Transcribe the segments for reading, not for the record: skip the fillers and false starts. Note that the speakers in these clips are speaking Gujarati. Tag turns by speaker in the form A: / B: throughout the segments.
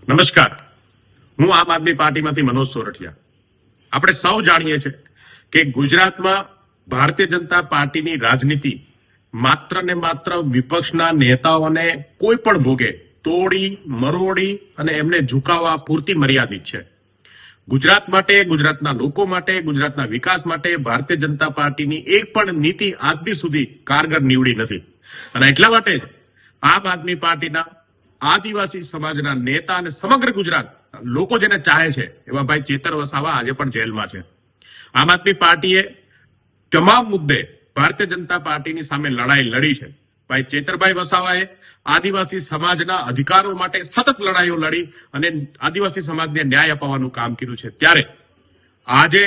A: નમસ્કાર, હું આમ આદમી પાર્ટીમાંથી મનોજ સોરઠિયા. આપણે સૌ જાણીએ છીએ કે ગુજરાતમાં ભારતીય જનતા પાર્ટીની રાજનીતિ માત્ર ને માત્ર વિપક્ષના નેતાઓને કોઈ પણ ભોગે તોડી મરોડી અને એમને ઝુકાવવા પૂરતી મર્યાદિત છે. ગુજરાત માટે, ગુજરાતના લોકો માટે, ગુજરાતના વિકાસ માટે ભારતીય જનતા પાર્ટીની એક પણ નીતિ આજ સુધી કારગર નીવડી નથી. અને એટલા માટે જ આમ આદમી પાર્ટીના આદિવાસી સમાજના નેતા અને સમગ્ર ગુજરાત લોકો જેને ચાહે છે એવા ભાઈ ચેતર વસાવા આજે પણ જેલમાં છે. આમ આદમી પાર્ટીએ તમામ મુદ્દે ભારતીય જનતા પાર્ટીની સામે લડાઈ લડી છે. ભાઈ ચેતરભાઈ વસાવાએ આદિવાસી સમાજના અધિકારો માટે સતત લડાઈઓ લડી અને આદિવાસી સમાજને ન્યાય અપાવવાનું કામ કર્યું છે. ત્યારે આજે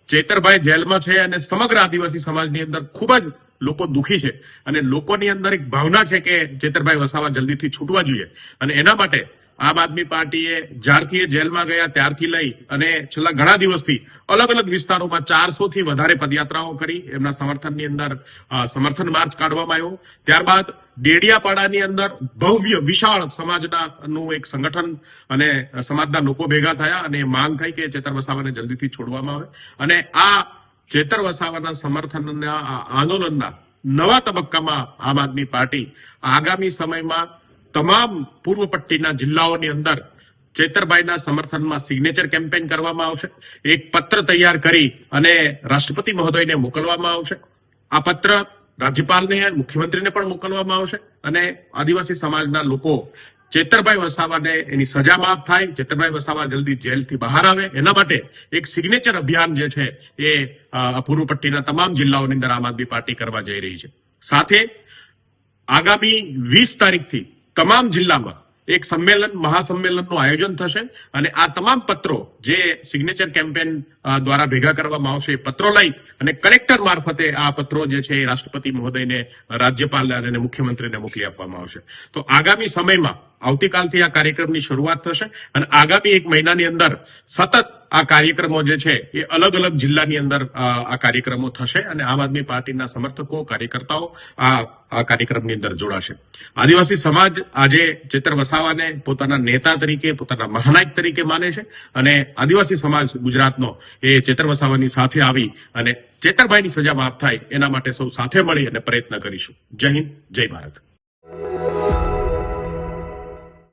A: ચેતરભાઈ જેલમાં છે અને સમગ્ર આદિવાસી સમાજની અંદર ખૂબ જ લોકો દુખી છે અને લોકોની અંદર એક ભાવના છે કે ચેતરભાઈ વસાવા જલ્દીથી છૂટવા જોઈએ. અને એના માટે આમ આદમી પાર્ટીએ જ્યારથી એ જેલમાં ગયા ત્યારથી લઈ અને છેલ્લા ઘણા દિવસથી અલગ અલગ વિસ્તારોમાં 400 થી વધારે પદયાત્રાઓ કરી. એમના સમર્થનની અંદર સમર્થન માર્ચ કાઢવામાં આવ્યો. ત્યારબાદ ડેડિયાપાડાની અંદર ભવ્ય વિશાળ સમાજનું એક સંગઠન અને સમાજના લોકો ભેગા થયા અને માંગ થઈ કે ચેતર વસાવાને જલ્દીથી છોડવામાં આવે. અને આ ચેતર વસાવાના સમર્થનના આંદોલનના નવા તબક્કામાં આમ આદમી પાર્ટી આગામી સમયમાં તમામ પૂર્વ પટ્ટીના જિલ્લાઓની અંદર ચેતરભાઈના સમર્થનમાં સિગ્નેચર કેમ્પેન કરવામાં આવશે. એક પત્ર તૈયાર કરી અને રાષ્ટ્રપતિ મહોદયને મોકલવામાં આવશે. આ પત્ર રાજ્યપાલને, મુખ્યમંત્રીને પણ મોકલવામાં આવશે અને આદિવાસી સમાજના લોકો ચેતરભાઈ વસાવાને એની સજા માફ થાય, ચેતરભાઈ વસાવા જલ્દી જેલથી બહાર આવે, એના માટે એક સિગ્નેચર અભિયાન જે છે એ પૂર્વ પટ્ટીના તમામ જિલ્લાઓની અંદર આમ આદમી પાર્ટી કરવા જઈ રહી છે. સાથે આગામી 20 તારીખથી તમામ જિલ્લામાં એક સંમેલન, મહાસંમેલનનું આયોજન થશે અને આ તમામ પત્રો જે સિગ્નેચર કેમ્પેન દ્વારા ભેગા કરવામાં આવશે એ પત્રો લઈ અને કલેક્ટર મારફતે આ પત્રો જે છે એ રાષ્ટ્રપતિ મહોદયને, રાજ્યપાલને અને મુખ્યમંત્રીને મોકલી આપવામાં આવશે. તો આગામી સમયમાં આવતીકાલથી આ કાર્યક્રમની શરૂઆત થશે અને આગામી 1 મહિનાની અંદર સતત આ કાર્યક્રમો જે છે એ અલગ અલગ જિલ્લાની અંદર આ કાર્યક્રમો થશે અને આમ આદમી પાર્ટીના સમર્થકો, કાર્યકર્તાઓ આ કાર્યક્રમની અંદર જોડાશે. આદિવાસી સમાજ આજે ચેતર વસાવાને પોતાના નેતા તરીકે, પોતાના મહાનાયક તરીકે માને છે અને આદિવાસી સમાજ ગુજરાતનો એ ચેતર વસાવાની સાથે આવી અને ચેતરભાઈની સજા માફ થાય એના માટે સૌ સાથે મળી અને પ્રયત્ન કરીશું. જય હિન્દ, જય ભારત.